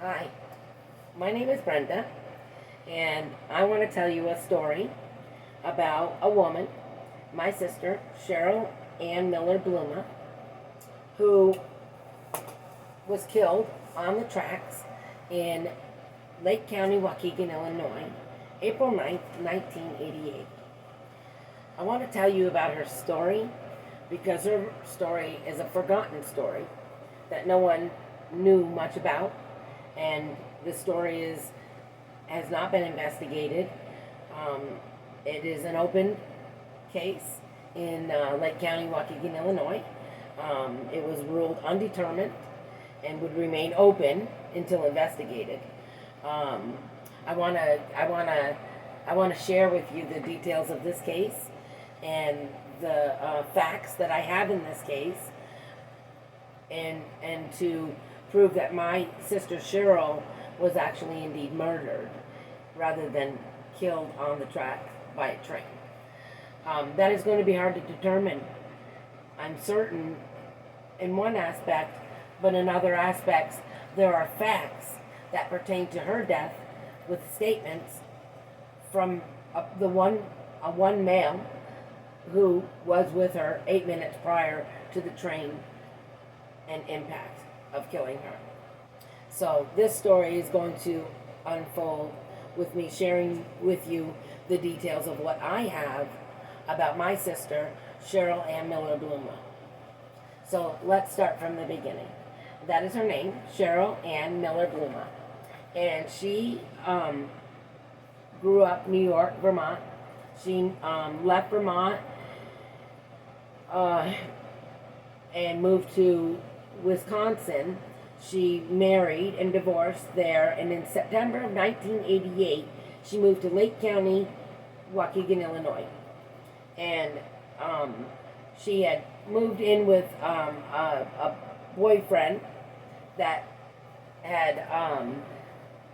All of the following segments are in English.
Hi, my name is Brenda, and I want to tell you a story about a woman, my sister, Cheryl Ann Miller Bluma, who was killed on the tracks in Lake County, Waukegan, Illinois, April 9th, 1988. I want to tell you about her story because her story is a forgotten story that no one knew much about, and the story has not been investigated. It is an open case in Lake County, Waukegan, Illinois. It was ruled undetermined and would remain open until investigated. I wanna share with you the details of this case and the facts that I have in this case, and to prove that my sister Cheryl was actually indeed murdered rather than killed on the track by a train. That is going to be hard to determine, I'm certain, in one aspect, but in other aspects there are facts that pertain to her death with statements from one male who was with her 8 minutes prior to the train and impact of killing her. So this story is going to unfold with me sharing with you the details of what I have about my sister, Cheryl Ann Miller Bluma. So let's start from the beginning. That is her name, Cheryl Ann Miller Bluma. And she grew up New York, Vermont. She left Vermont and moved to Wisconsin. She married and divorced there, and in September of 1988, she moved to Lake County, Waukegan, Illinois. And she had moved in with a boyfriend that had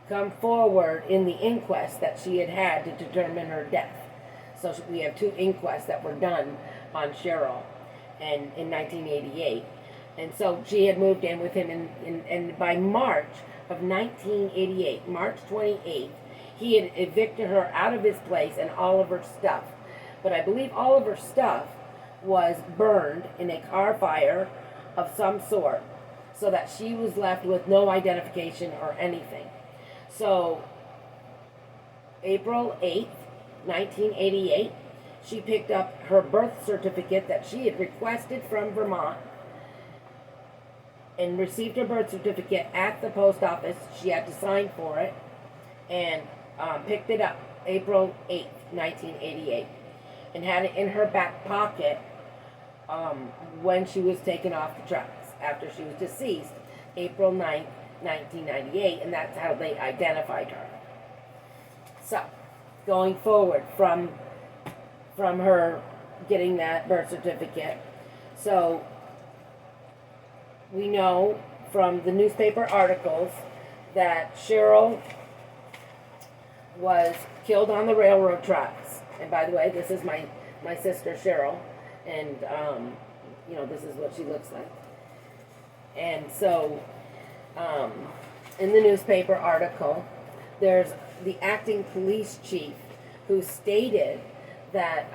come forward in the inquest that she had to determine her death. So we have two inquests that were done on Cheryl in 1988. And so she had moved in with him, and by March of 1988, March 28th, he had evicted her out of his place and all of her stuff. But I believe all of her stuff was burned in a car fire of some sort, so that she was left with no identification or anything. So April 8th, 1988, she picked up her birth certificate that she had requested from Vermont and received her birth certificate at the post office. She had to sign for it, and picked it up April 8th, 1988, and had it in her back pocket when she was taken off the tracks after she was deceased, April 9th, 1998, and that's how they identified her. So, going forward from her getting that birth certificate, so we know from the newspaper articles that Cheryl was killed on the railroad tracks. And by the way, this is my sister Cheryl, and this is what she looks like. And so in the newspaper article, there's the acting police chief who stated that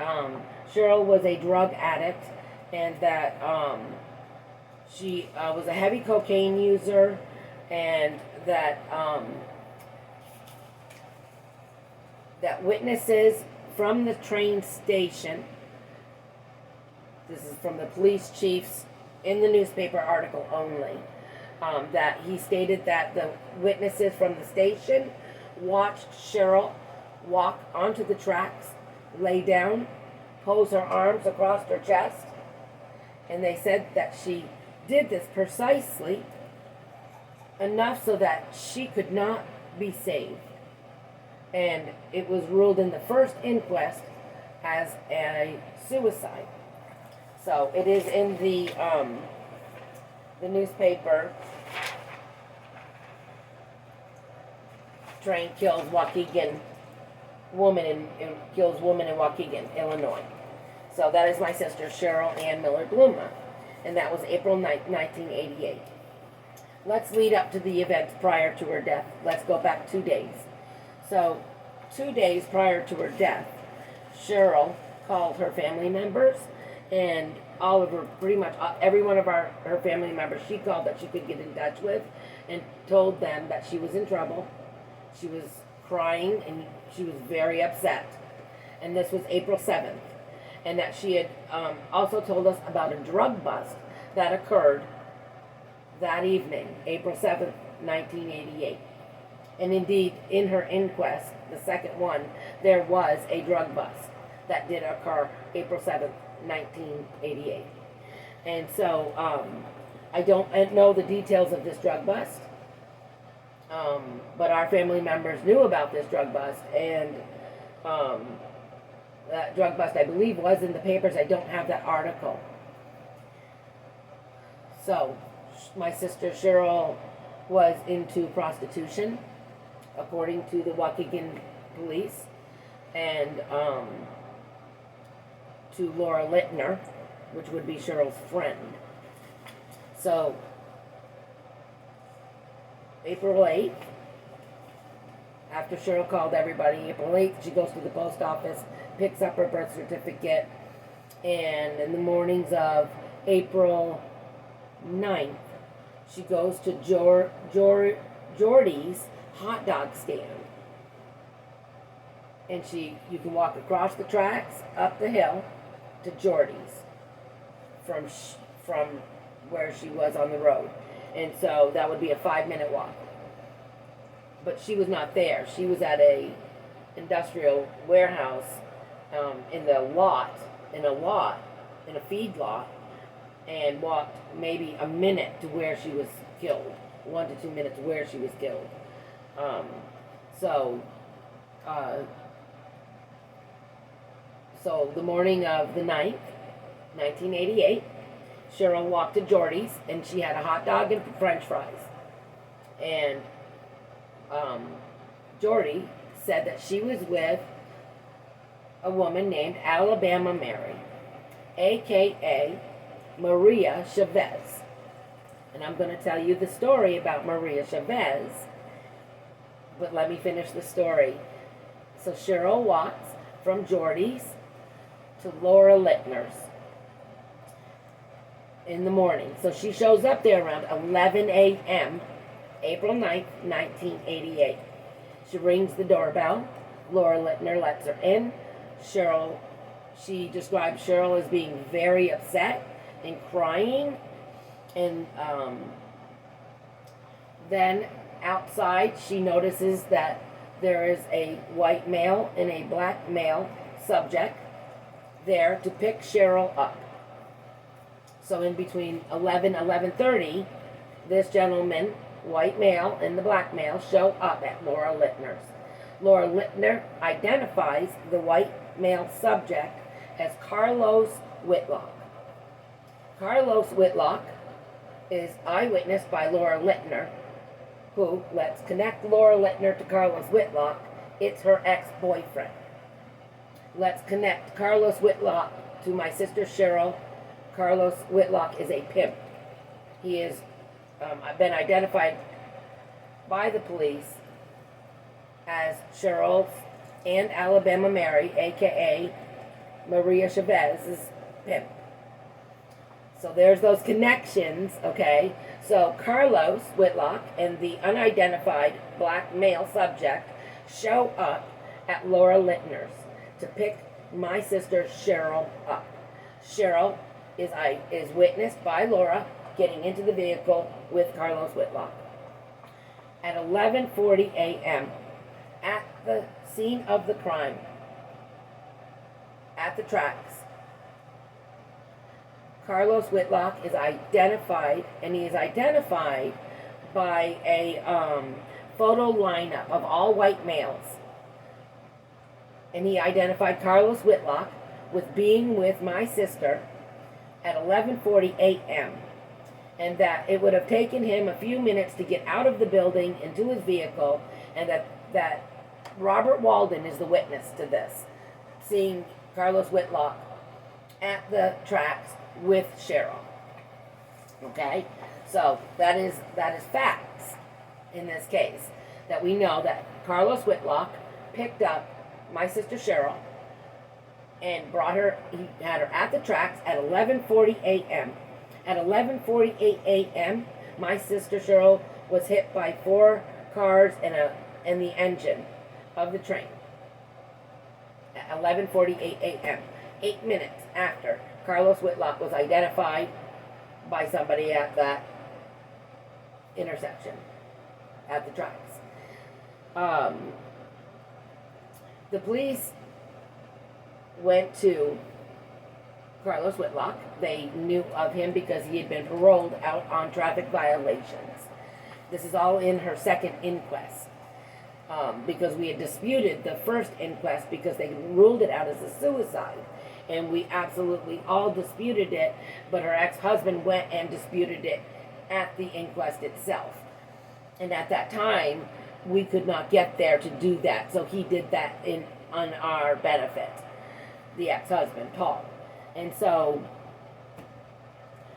Cheryl was a drug addict, and that she was a heavy cocaine user, and that that witnesses from the train station, this is from the police chiefs in the newspaper article only, that he stated that the witnesses from the station watched Cheryl walk onto the tracks, lay down, pose her arms across her chest, and they said that she did this precisely enough so that she could not be saved. And it was ruled in the first inquest as a suicide. So it is in the newspaper. Train kills Waukegan woman kills woman in Waukegan, Illinois. So that is my sister Cheryl Ann Miller Bluma, and that was April 9th, 1988. let's lead up to the events prior to her death. Let's go back 2 days. So, 2 days prior to her death, Cheryl called her family members and all of her, pretty much every one of her family members she called that she could get in touch with, and told them that she was in trouble. She was crying and she was very upset. And this was April 7th. And that she had also told us about a drug bust that occurred that evening, April 7th, 1988. And indeed, in her inquest, the second one, there was a drug bust that did occur April 7th, 1988. And so, I don't know the details of this drug bust, but our family members knew about this drug bust, and that drug bust, I believe, was in the papers. I don't have that article. So, my sister Cheryl was into prostitution, according to the Waukegan police, and to Laura Littner, which would be Cheryl's friend. So, April 8th, after Cheryl called everybody, April 8th, she goes to the post office, picks up her birth certificate, and in the mornings of April 9th, she goes to Jordy's hot dog stand. And you can walk across the tracks, up the hill, to Jordy's from where she was on the road. And so that would be a 5-minute walk. But she was not there. She was at a industrial warehouse in a feed lot, and walked maybe a minute to where she was killed. 1 to 2 minutes where she was killed. So the morning of the 9th, 1988, Cheryl walked to Jordy's, and she had a hot dog and french fries. And Jordy said that she was with a woman named Alabama Mary, a.k.a. Maria Chavez. And I'm going to tell you the story about Maria Chavez, but let me finish the story. So Cheryl walks from Jordy's to Laura Littner's in the morning. So she shows up there around 11 a.m., April 9th, 1988. She rings the doorbell. Laura Littner lets her in. She describes Cheryl as being very upset and crying. And then outside, she notices that there is a white male and a black male subject there to pick Cheryl up. So in between 11:30, this gentleman, white male and the black male, show up at Laura Littner's. Laura Littner identifies the white male subject as Carlos Whitlock. Carlos Whitlock is eyewitnessed by Laura Littner, who, let's connect Laura Littner to Carlos Whitlock, it's her ex-boyfriend. Let's connect Carlos Whitlock to my sister Cheryl. Carlos Whitlock is a pimp. He is been identified by the police as Cheryl and Alabama Mary, a.k.a. Maria Chavez's pimp. So there's those connections, okay? So Carlos Whitlock and the unidentified black male subject show up at Laura Littner's to pick my sister Cheryl up. Cheryl is witnessed by Laura getting into the vehicle with Carlos Whitlock. At 11:40 a.m., at the scene of the crime, at the tracks, Carlos Whitlock is identified, and he is identified by a photo lineup of all white males. And he identified Carlos Whitlock with being with my sister at 11:40 a.m. and that it would have taken him a few minutes to get out of the building into his vehicle, and that Robert Walden is the witness to this, seeing Carlos Whitlock at the tracks with Cheryl. Okay? So that is facts in this case, that we know that Carlos Whitlock picked up my sister Cheryl and brought her. He had her at the tracks at 11:40 a.m. At 11:48 a.m., my sister Cheryl was hit by 4 cars and the engine of the train. At 11:48 a.m., 8 minutes after Carlos Whitlock was identified by somebody at that intersection at the tracks. The police went to Carlos Whitlock. They knew of him because he had been paroled out on traffic violations. This is all in her second inquest. Because we had disputed the first inquest because they ruled it out as a suicide. And we absolutely all disputed it, but her ex-husband went and disputed it at the inquest itself. And at that time, we could not get there to do that, so he did that on our benefit, the ex-husband, Paul. And so,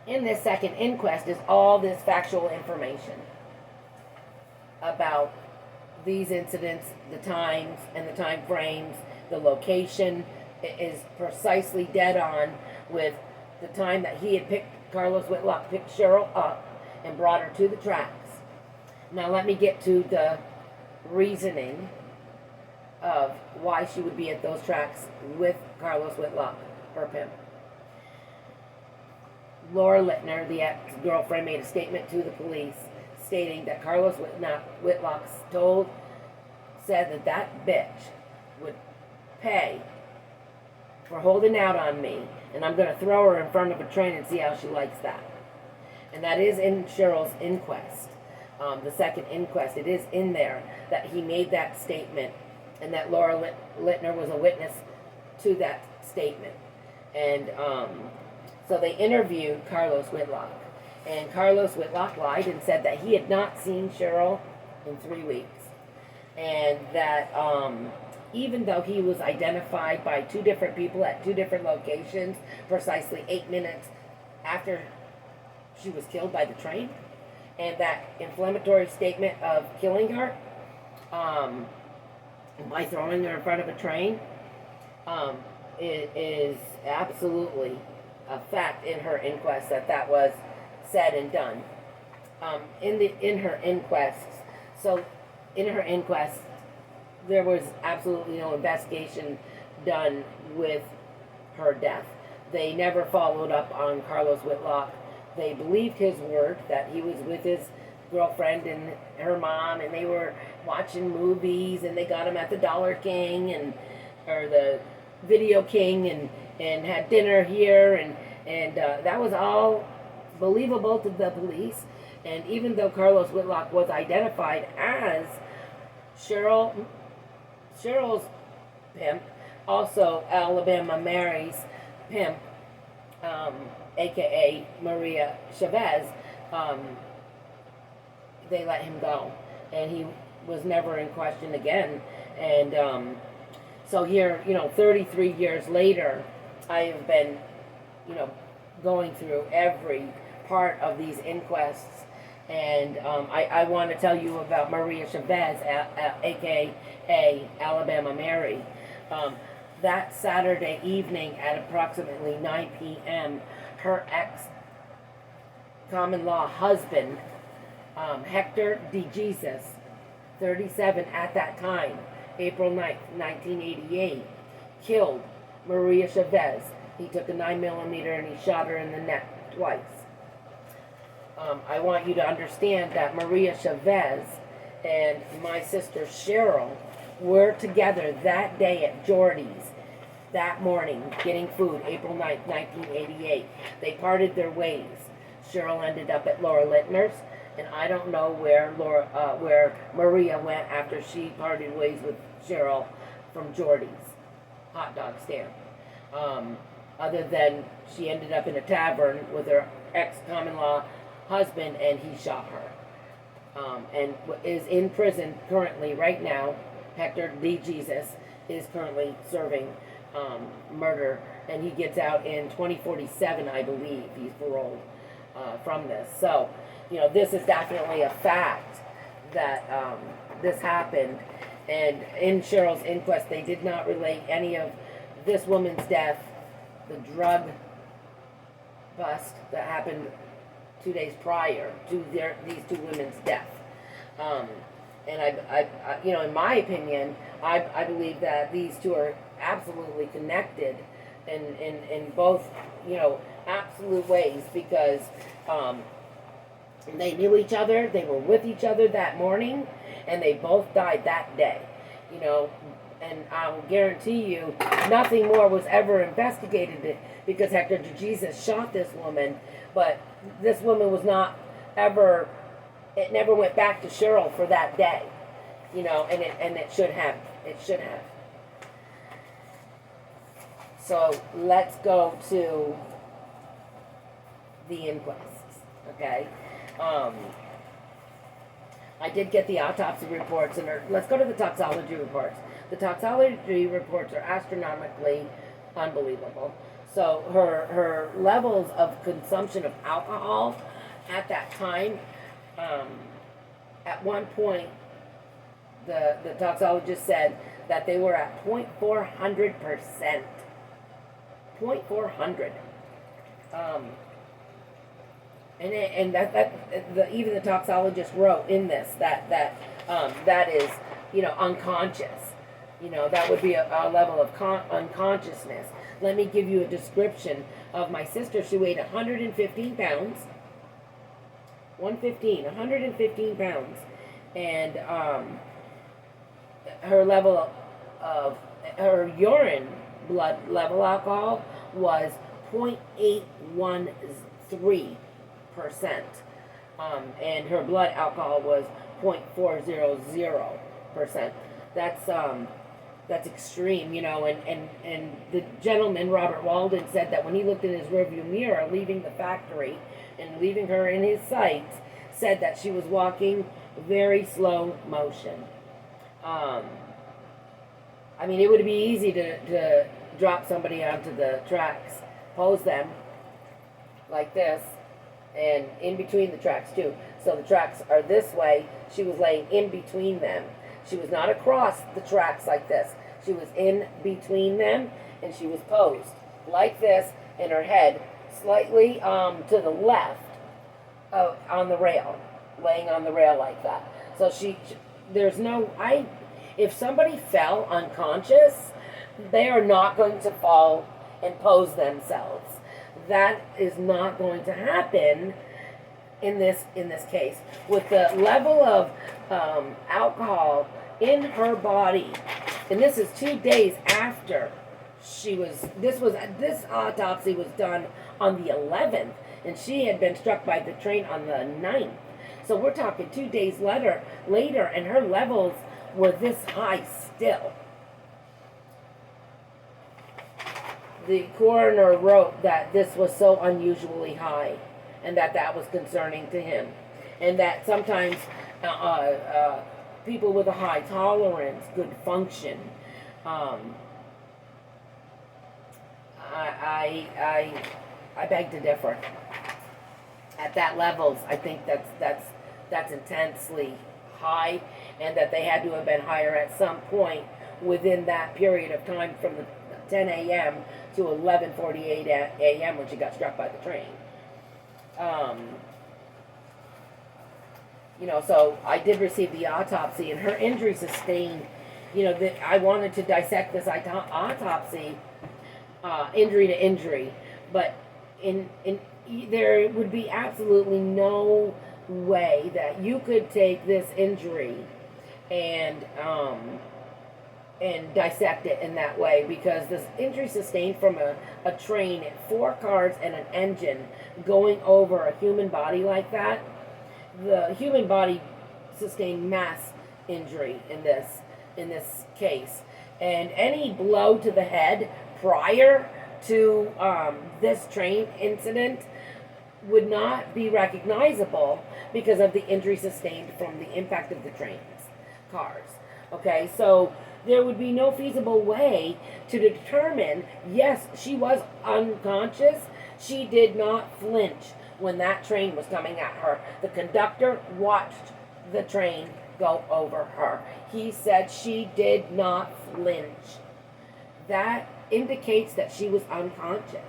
in this second inquest is all this factual information about these incidents, the times and the time frames, the location. It is precisely dead on with the time that he had Carlos Whitlock picked Cheryl up and brought her to the tracks. Now let me get to the reasoning of why she would be at those tracks with Carlos Whitlock, her pimp. Laura Littner, the ex-girlfriend, made a statement to the police stating that Carlos Whitlock said that bitch would pay for holding out on me, and I'm going to throw her in front of a train and see how she likes that. And that is in Cheryl's inquest, the second inquest. It is in there that he made that statement, and that Laura Littner was a witness to that statement. And so they interviewed Carlos Whitlock, and Carlos Whitlock lied and said that he had not seen Cheryl in 3 weeks, and that even though he was identified by 2 different people at 2 different locations precisely 8 minutes after she was killed by the train, and that inflammatory statement of killing her by throwing her in front of a train, it is absolutely a fact in her inquest that was said and done. In her inquest, there was absolutely no investigation done with her death. They never followed up on Carlos Whitlock. They believed his word that he was with his girlfriend and her mom, and they were watching movies, and they got him at the Dollar King or the Video King, and had dinner here, and that was all believable to the police. And even though Carlos Whitlock was identified as Cheryl's pimp, also Alabama Mary's pimp, aka Maria Chavez, they let him go, and he was never in question again. And so here, 33 years later, I have been, going through every part of these inquests, and I want to tell you about Maria Chavez, aka Alabama Mary. That Saturday evening at approximately 9 p.m., her ex-common law husband, Hector DeJesus, 37 at that time, April 9th, 1988, killed Maria Chavez. He took a 9mm and he shot her in the neck twice. I want you to understand that Maria Chavez and my sister Cheryl were together that day at Jordy's that morning getting food, April 9th, 1988. They parted their ways. Cheryl ended up at Laura Littner's, and I don't know where Maria went after she parted ways with Cheryl from Jordy's hot dog stand. Other than she ended up in a tavern with her ex-common law husband, and he shot her. And is in prison currently right now. Hector DeJesus is currently serving murder, and he gets out in 2047, I believe. He's paroled from this. So this is definitely a fact that this happened. And in Cheryl's inquest, they did not relate any of this woman's death, the drug bust that happened 2 days prior to these two women's death. And in my opinion, I believe that these two are absolutely connected in both, absolute ways, because they knew each other, they were with each other that morning, and they both died that day, and I'll guarantee you nothing more was ever investigated, because Hector DeJesus shot this woman, but this woman was not ever, it never went back to Cheryl for that day, and it should have. So let's go to the inquests, okay? I did get the autopsy reports, and let's go to the toxology reports. The toxology reports are astronomically unbelievable. So her levels of consumption of alcohol at that time, at one point, the toxologist said that they were at 0.400%. 0.400. And even the toxologist wrote in this that is, unconscious. That would be a level of unconsciousness. Let me give you a description of my sister. She weighed 115 pounds. 115 pounds. And her level of her urine blood level alcohol was 0.813%. And her blood alcohol was 0.400%. That's extreme, and the gentleman, Robert Walden, said that when he looked in his rearview mirror, leaving the factory and leaving her in his sights, said that she was walking very slow motion. It would be easy to drop somebody onto the tracks, pose them like this, and in between the tracks too. So the tracks are this way. She was laying in between them. She was not across the tracks like this. She was in between them, and she was posed like this, and her head slightly to the left on the rail, laying on the rail like that. So if somebody fell unconscious, they are not going to fall and pose themselves. That is not going to happen in this case. With the level of alcohol in her body, and this is 2 days after this autopsy was done on the 11th, and she had been struck by the train on the 9th. So we're talking 2 days later, and her levels were this high still. The coroner wrote that this was so unusually high, and that was concerning to him, and that sometimes people with a high tolerance could function. I beg to differ. At that levels, I think that's intensely high, and that they had to have been higher at some point within that period of time from the 10 a.m. to 11:48 a.m. when she got struck by the train. So I did receive the autopsy, and her injury sustained, I wanted to dissect this autopsy, injury to injury, but there would be absolutely no way that you could take this injury and dissect it in that way, because this injury sustained from a train, 4 cars and an engine going over a human body like that, the human body sustained mass injury in this case, and any blow to the head prior to this train incident would not be recognizable because of the injury sustained from the impact of the cars. Okay, so there would be no feasible way to determine, yes, she was unconscious, she did not flinch when that train was coming at her. The conductor watched the train go over her. He said she did not flinch. That indicates that she was unconscious.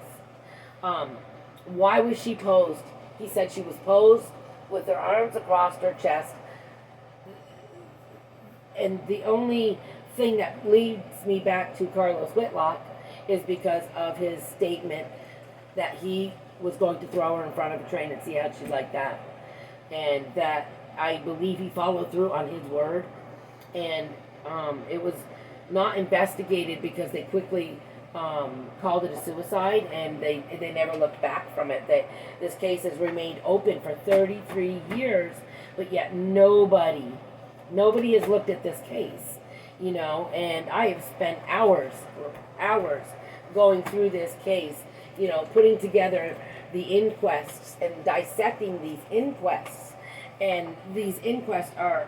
Why was she posed? He said she was posed with her arms across her chest. And the only thing that leads me back to Carlos Whitlock is because of his statement that he was going to throw her in front of a train and see how she liked that. And that I believe he followed through on his word. And it was not investigated because they quickly called it a suicide, and they never looked back from it. This case has remained open for 33 years, but yet nobody has looked at this case, you know. And I have spent hours going through this case, you know, putting together the inquests and dissecting these inquests. And these inquests are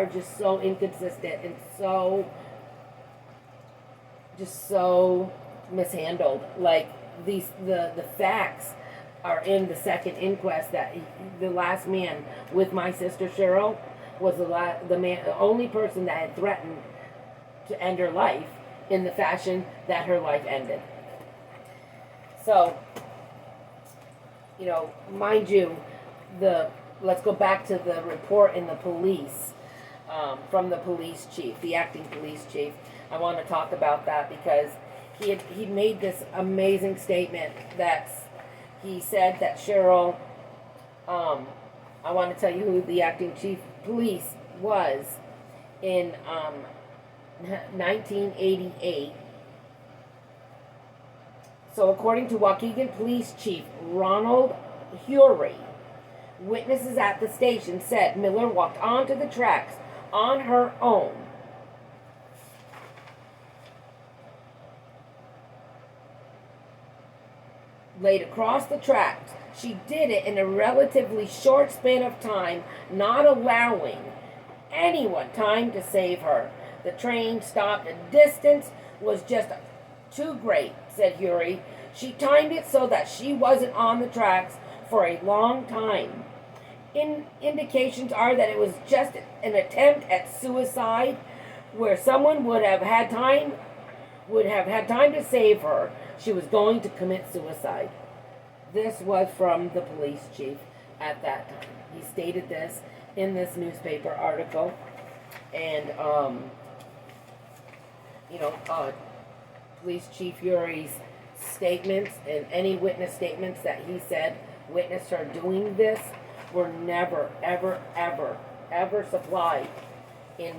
just so inconsistent and so mishandled. Like the facts are in the second inquest that the last man with my sister Cheryl was the only person that had threatened to end her life in the fashion that her life ended. So, you know, mind you, let's go back to the report in the police, from the police chief, the acting police chief. I want to talk about that because he made this amazing statement that he said that Cheryl, I want to tell you who the acting chief police was in 1988. So according to Waukegan Police Chief Ronald Hury, witnesses at the station said Miller walked onto the tracks on her own. Laid across the tracks. She did it in a relatively short span of time, not allowing anyone time to save her. The train stopped. The distance was just too great, said Hury. She timed it so that she wasn't on the tracks for a long time. Indications are that it was just an attempt at suicide, where someone would have had time to save her. She was going to commit suicide. This was from the police chief at that time. He stated this in this newspaper article. And, Police Chief Hury's statements and any witness statements that he said witnessed her doing this were never, ever, ever, ever supplied in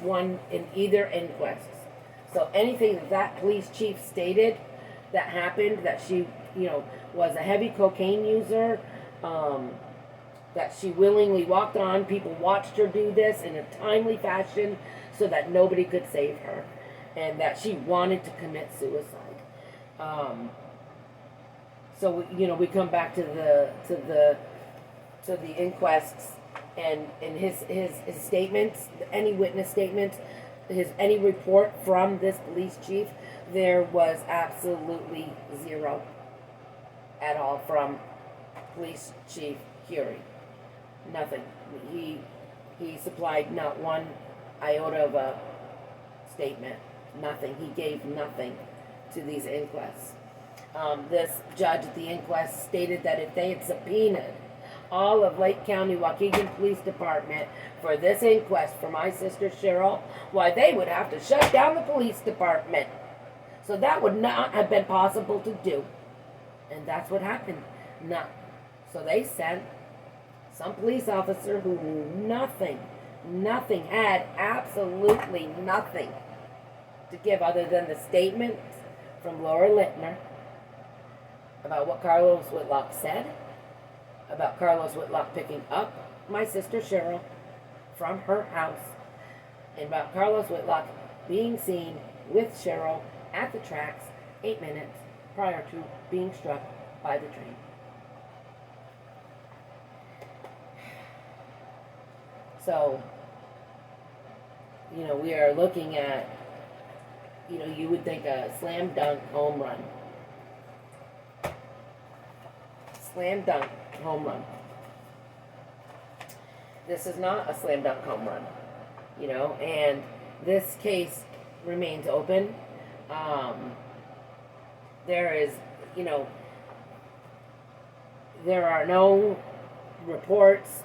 either inquest. So anything that police chief stated that happened, that she, was a heavy cocaine user, that she willingly walked on, people watched her do this in a timely fashion so that nobody could save her, and that she wanted to commit suicide. So we come back to the inquests and his statements, any witness statements, any report from this police chief. There was absolutely zero at all from Police Chief Hury. Nothing. He supplied not one iota of a statement. Nothing. He gave nothing to these inquests. This judge at the inquest stated that if they had subpoenaed all of Lake County Waukegan Police Department for this inquest for my sister Cheryl, why, they would have to shut down the police department. So that would not have been possible to do. And that's what happened. No. So they sent some police officer who knew nothing, had absolutely nothing to give other than the statement from Laura Littner about what Carlos Whitlock said, about Carlos Whitlock picking up my sister Cheryl from her house, and about Carlos Whitlock being seen with Cheryl at the tracks 8 minutes prior to being struck by the train. So, we are looking at, you would think a slam dunk home run. slam dunk home run. This is not a slam dunk home run, and this case remains open. There is, there are no reports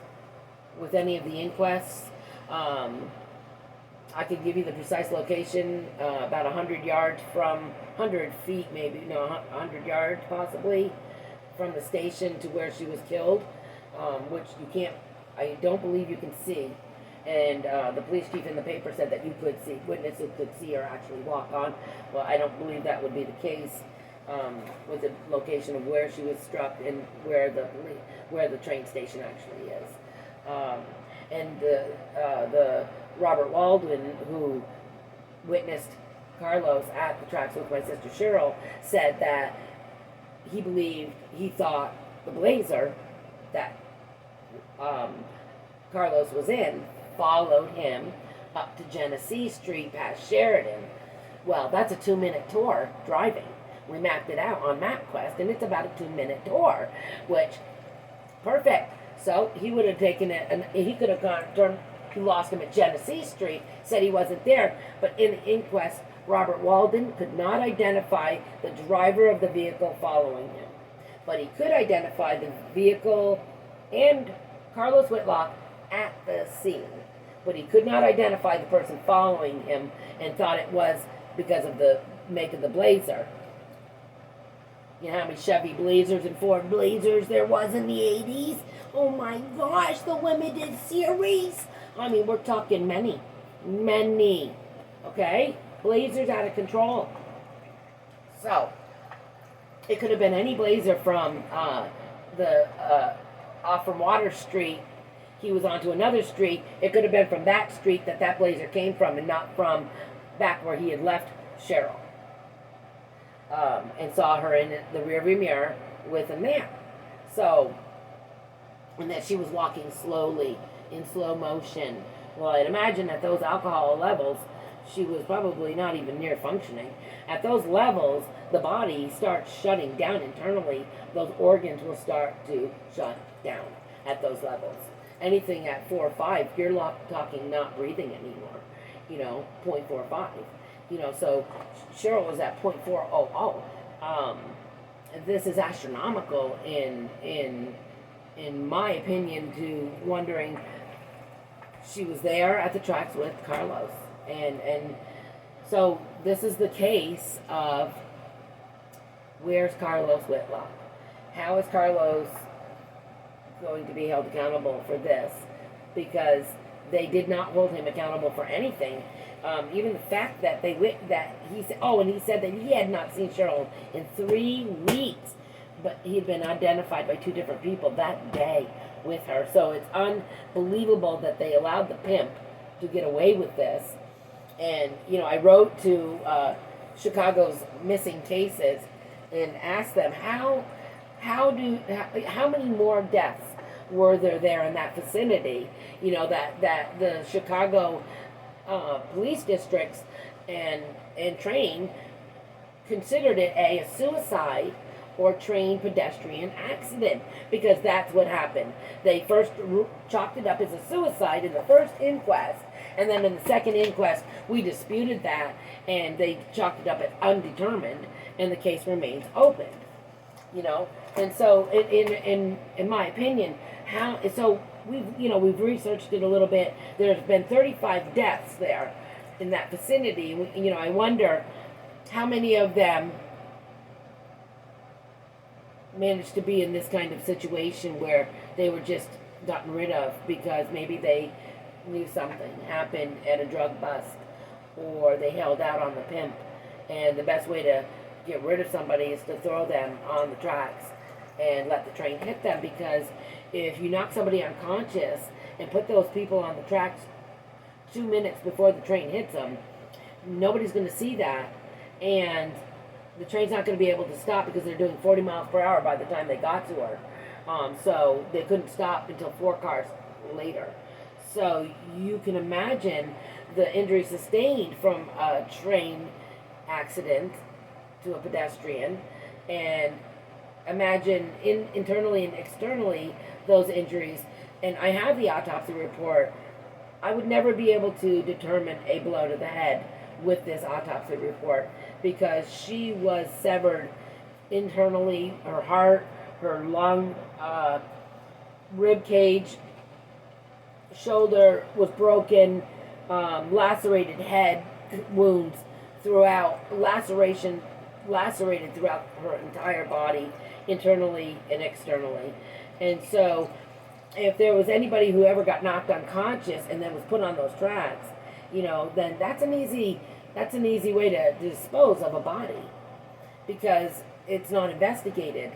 with any of the inquests. I could give you the precise location, about 100 yards from, 100 feet maybe, 100 yards possibly, from the station to where she was killed, which I don't believe you can see. And the police chief in the paper said that you could see, witnesses could see her actually walk on. Well, I don't believe that would be the case with the location of where she was struck and where the train station actually is. And the Robert Waldman, who witnessed Carlos at the tracks with my sister Cheryl, said that he thought the Blazer that Carlos was in followed him up to Genesee Street past Sheridan. Well, that's a 2-minute tour driving. We mapped it out on MapQuest, and it's about a 2-minute tour, which, perfect. So he would have taken it, and he could have he lost him at Genesee Street, said he wasn't there, but in the inquest, Robert Walden could not identify the driver of the vehicle following him. But he could identify the vehicle and Carlos Whitlock at the scene. But he could not identify the person following him and thought it was because of the make of the Blazer. You know how many Chevy Blazers and Ford Blazers there was in the 80s? Oh my gosh, the limited series. I mean, we're talking many. Okay? Blazers out of control. So, it could have been any Blazer from off from Water Street. He was onto another street. It could have been from that street that Blazer came from and not from back where he had left Cheryl. And saw her in the rearview mirror with a man. So, and that she was walking slowly, in slow motion. Well, I'd imagine at those alcohol levels, she was probably not even near functioning. At those levels, the body starts shutting down internally. Those organs will start to shut down at those levels. Anything at 4 or 5, you're talking not breathing anymore. 0.45. So Cheryl was at 0.400. This is astronomical in my opinion, to wondering, she was there at the tracks with Carlos. And so this is the case of, where's Carlos Whitlock? How is Carlos going to be held accountable for this? Because they did not hold him accountable for anything. Even the fact that he said that he had not seen Cheryl in 3 weeks, but he had been identified by 2 different people that day with her. So it's unbelievable that they allowed the pimp to get away with this. And I wrote to Chicago's missing cases and asked them how many more deaths were there in that vicinity. That the Chicago police districts and train considered it a suicide or train pedestrian accident, because that's what happened. They first chalked it up as a suicide in the first inquest, and then in the second inquest we disputed that, and they chalked it up as undetermined, and the case remains open. And so in my opinion, we've researched it a little bit. There's been 35 deaths there in that vicinity. I wonder how many of them managed to be in this kind of situation where they were just gotten rid of because maybe they knew something happened at a drug bust, or they held out on the pimp, and the best way to get rid of somebody is to throw them on the tracks and let the train hit them. Because if you knock somebody unconscious and put those people on the tracks 2 minutes before the train hits them, nobody's going to see that, and the train's not going to be able to stop because they're doing 40 miles per hour by the time they got to her. So they couldn't stop until 4 cars later. So you can imagine the injury sustained from a train accident to a pedestrian, and imagine internally and externally those injuries, and I have the autopsy report, I would never be able to determine a blow to the head with this autopsy report, because she was severed internally, her heart, her lung, rib cage, shoulder was broken, lacerated head wounds throughout, lacerated throughout her entire body, internally and externally. And so, if there was anybody who ever got knocked unconscious and then was put on those tracks, then that's an easy way to dispose of a body, because it's not investigated.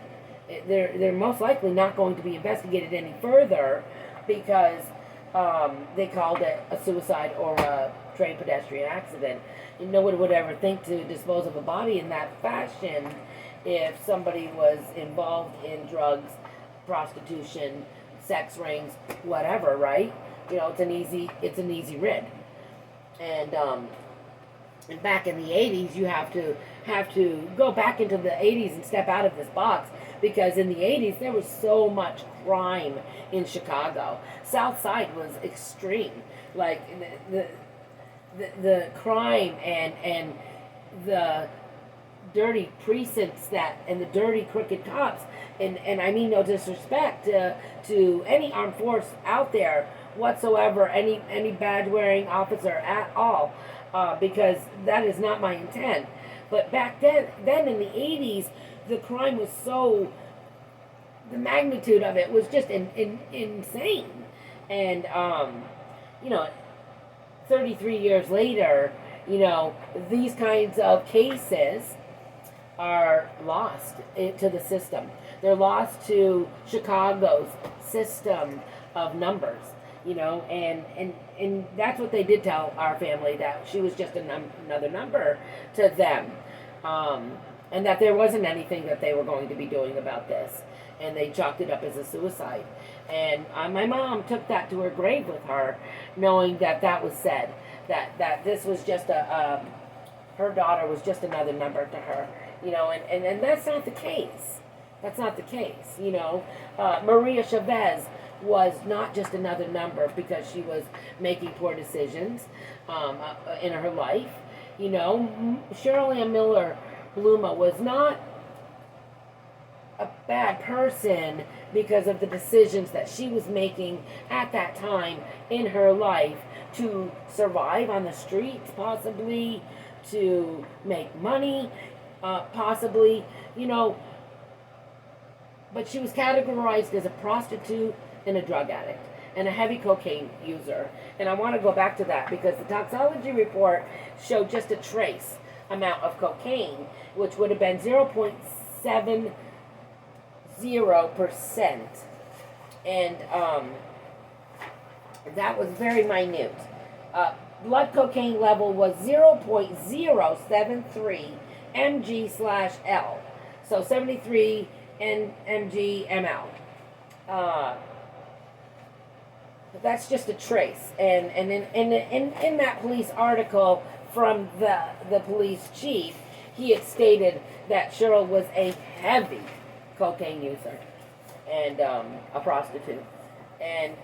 They're most likely not going to be investigated any further, because they called it a suicide or a train pedestrian accident. No one would ever think to dispose of a body in that fashion if somebody was involved in drugs, prostitution, sex rings, whatever, right? It's an easy rid. And back in the 80s, you have to go back into the 80s and step out of this box, because in the 80s there was so much crime in Chicago. South Side was extreme. Like the crime and the dirty precincts and the dirty crooked cops, and I mean no disrespect to any armed force out there whatsoever, any badge wearing officer at all, because that is not my intent. But back then in the 80s, the crime was so, the magnitude of it was just insane. And 33 years later, these kinds of cases are lost to the system. They're lost to Chicago's system of numbers, and that's what they did tell our family, that she was just another number to them, and that there wasn't anything that they were going to be doing about this, and they chalked it up as a suicide. And my mom took that to her grave with her, knowing that was said, that this was just her daughter was just another number to her, and that's not the case. That's not the case. Maria Chavez was not just another number because she was making poor decisions in her life. Cheryl Ann Miller Bluma was not a bad person because of the decisions that she was making at that time in her life to survive on the streets, possibly, to make money, possibly, but she was categorized as a prostitute and a drug addict and a heavy cocaine user. And I want to go back to that because the toxicology report showed just a trace amount of cocaine, which would have been 0.70%. And that was very minute. Blood cocaine level was 0.073 mg/L. So 73 mg/ml. That's just a trace. And in that police article from the police chief, he had stated that Cheryl was a heavy cocaine user and a prostitute. And,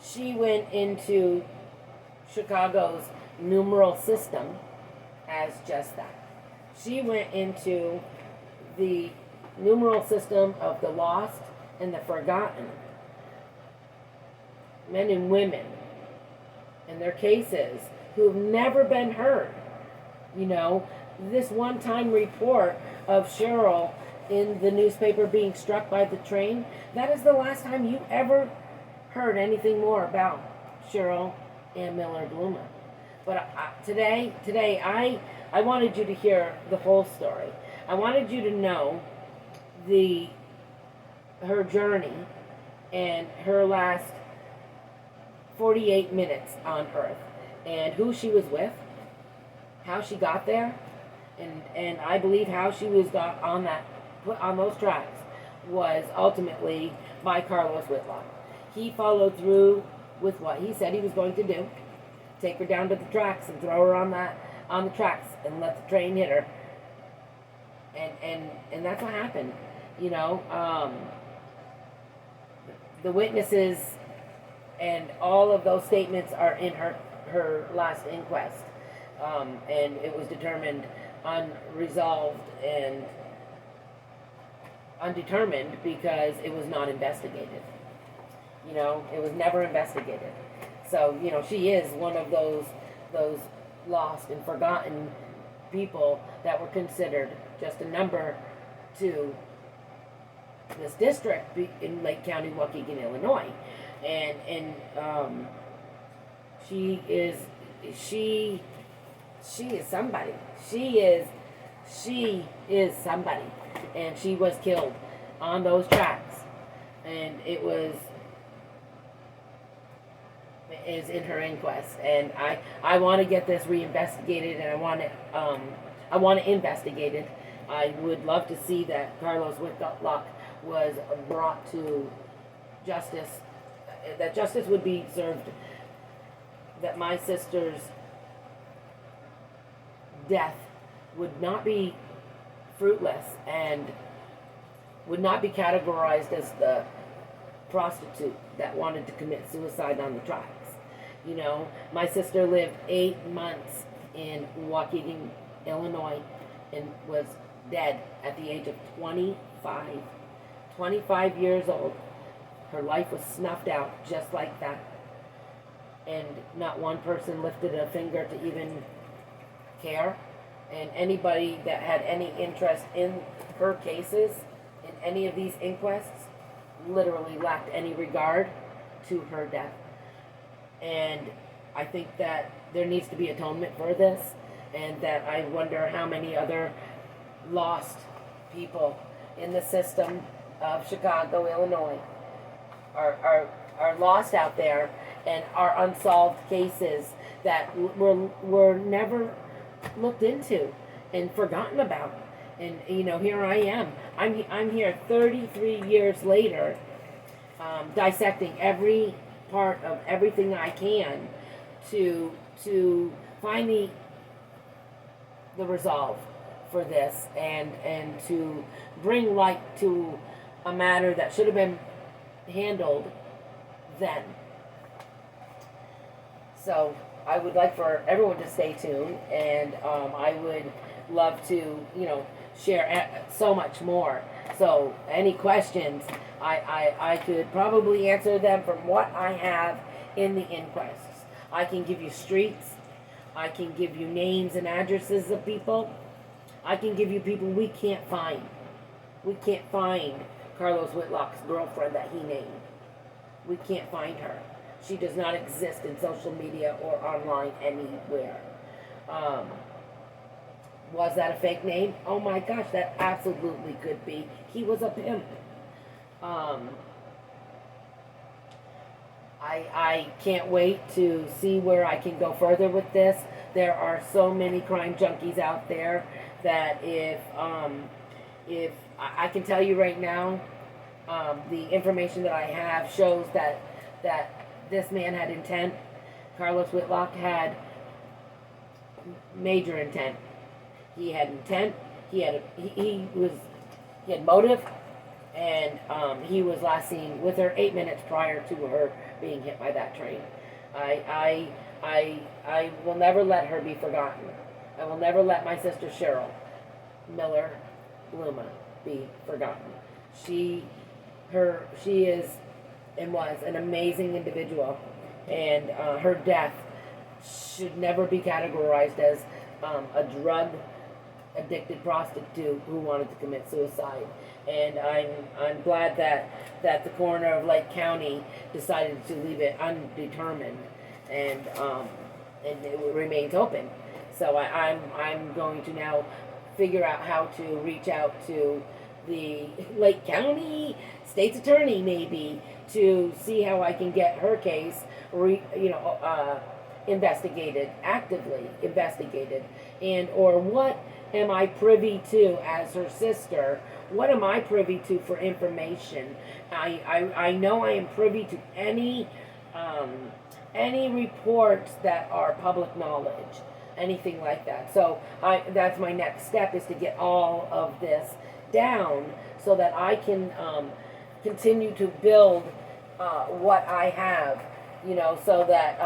she went into Chicago's numeral system as just that. She went into the numeral system of the lost and the forgotten. Men and women and their cases who've never been heard. This one-time report of Cheryl in the newspaper being struck by the train, that is the last time you ever heard anything more about Cheryl Ann Miller Bluma. But today I wanted you to hear the whole story. I wanted you to know her journey and her last 48 minutes on Earth, and who she was with, how she got there, and I believe how she was got on those tracks was ultimately by Carlos Whitlock. He followed through with what he said he was going to do: take her down to the tracks and throw her on the tracks and let the train hit her. And that's what happened. You know, the witnesses and all of those statements are in her last inquest, and it was determined unresolved and undetermined because it was not investigated. You know, it was never investigated. So, you know, she is one of those lost and forgotten people that were considered just a number to this district in Lake County, Waukegan, Illinois. And she is somebody. She is somebody. And she was killed on those tracks. And it is in her inquest. And I want to get this reinvestigated, and I want to investigate it. I would love to see that Carlos Whitlock was brought to justice, that justice would be served, that my sister's death would not be fruitless and would not be categorized as the prostitute that wanted to commit suicide on the tracks. You know, my sister lived 8 months in Waukegan, Illinois, and was dead at the age of 25. 25 years old. Her life was snuffed out just like that. And not one person lifted a finger to even care. And anybody that had any interest in her cases, in any of these inquests, literally lacked any regard to her death. And I think that there needs to be atonement for this, and that I wonder how many other lost people in the system of Chicago, Illinois are lost out there, and are unsolved cases that were never looked into and forgotten about. And you know, here I am. I'm here 33 years later, dissecting every part of everything I can to find the resolve for this, and to bring light to a matter that should have been handled then. So I would like for everyone to stay tuned, and I would love to, you know, share so much more. So any questions, I could probably answer them from what I have in the inquests. I can give you streets. I can give you names and addresses of people. I can give you people we can't find. We can't find Carlos Whitlock's girlfriend that he named. We can't find her. She does not exist in social media or online anywhere. Was that a fake name? Oh my gosh, that absolutely could be. He was a pimp. I can't wait to see where I can go further with this. There are so many crime junkies out there that if I can tell you right now, the information that I have shows that this man had intent. Carlos Whitlock had major intent. He had intent. He had motive, and he was last seen with her 8 minutes prior to her being hit by that train. I will never let her be forgotten. I will never let my sister Cheryl Miller Bluma be forgotten. She is and was an amazing individual, and her death should never be categorized as a drug addicted prostitute who wanted to commit suicide. And I'm glad that the coroner of Lake County decided to leave it undetermined, and it remains open. So I'm going to now figure out how to reach out to the Lake County state's attorney, maybe, to see how I can get her case investigated, actively investigated, and or what am I privy to as her sister? What am I privy to for information? I know I am privy to any reports that are public knowledge, anything like that. So that's my next step, is to get all of this down so that I can continue to build what I have, so that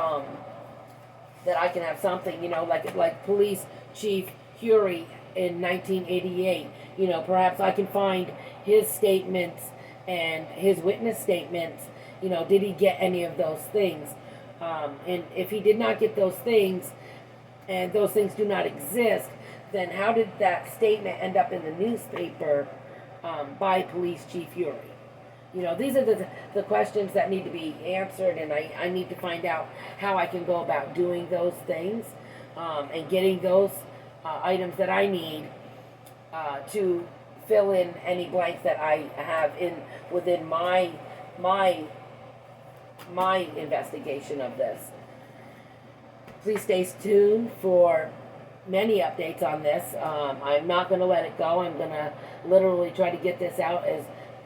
that I can have something, like Police Chief Hury in 1988. Perhaps I can find his statements and his witness statements. Did he get any of those things? And if he did not get those things, and those things do not exist, then how did that statement end up in the newspaper by Police Chief Hury? These are the questions that need to be answered, and I need to find out how I can go about doing those things and getting those items that I need to fill in any blanks that I have within my investigation of this. Please stay tuned for many updates on this. I'm not going to let it go. I'm going to literally try to get this out as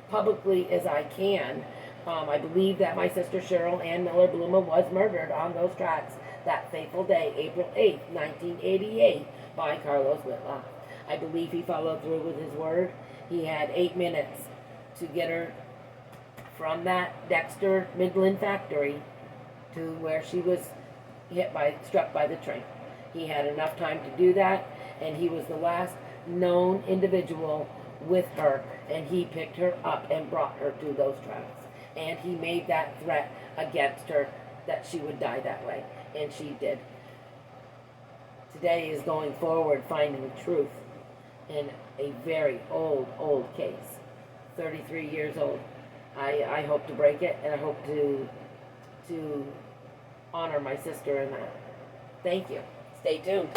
publicly as I can. I believe that my sister Cheryl Ann Miller Bluma was murdered on those tracks that fateful day, April 8th, 1988, by Carlos Whitlock. I believe he followed through with his word. He had 8 minutes to get her from that Dexter Midland factory to where she was struck by the train. He had enough time to do that, and he was the last known individual with her, and he picked her up and brought her to those tracks. And he made that threat against her that she would die that way, and she did. Today is going forward, finding the truth in a very old case, 33 years old. I hope to break it, and I hope to honor my sister in that. Thank you. Stay tuned.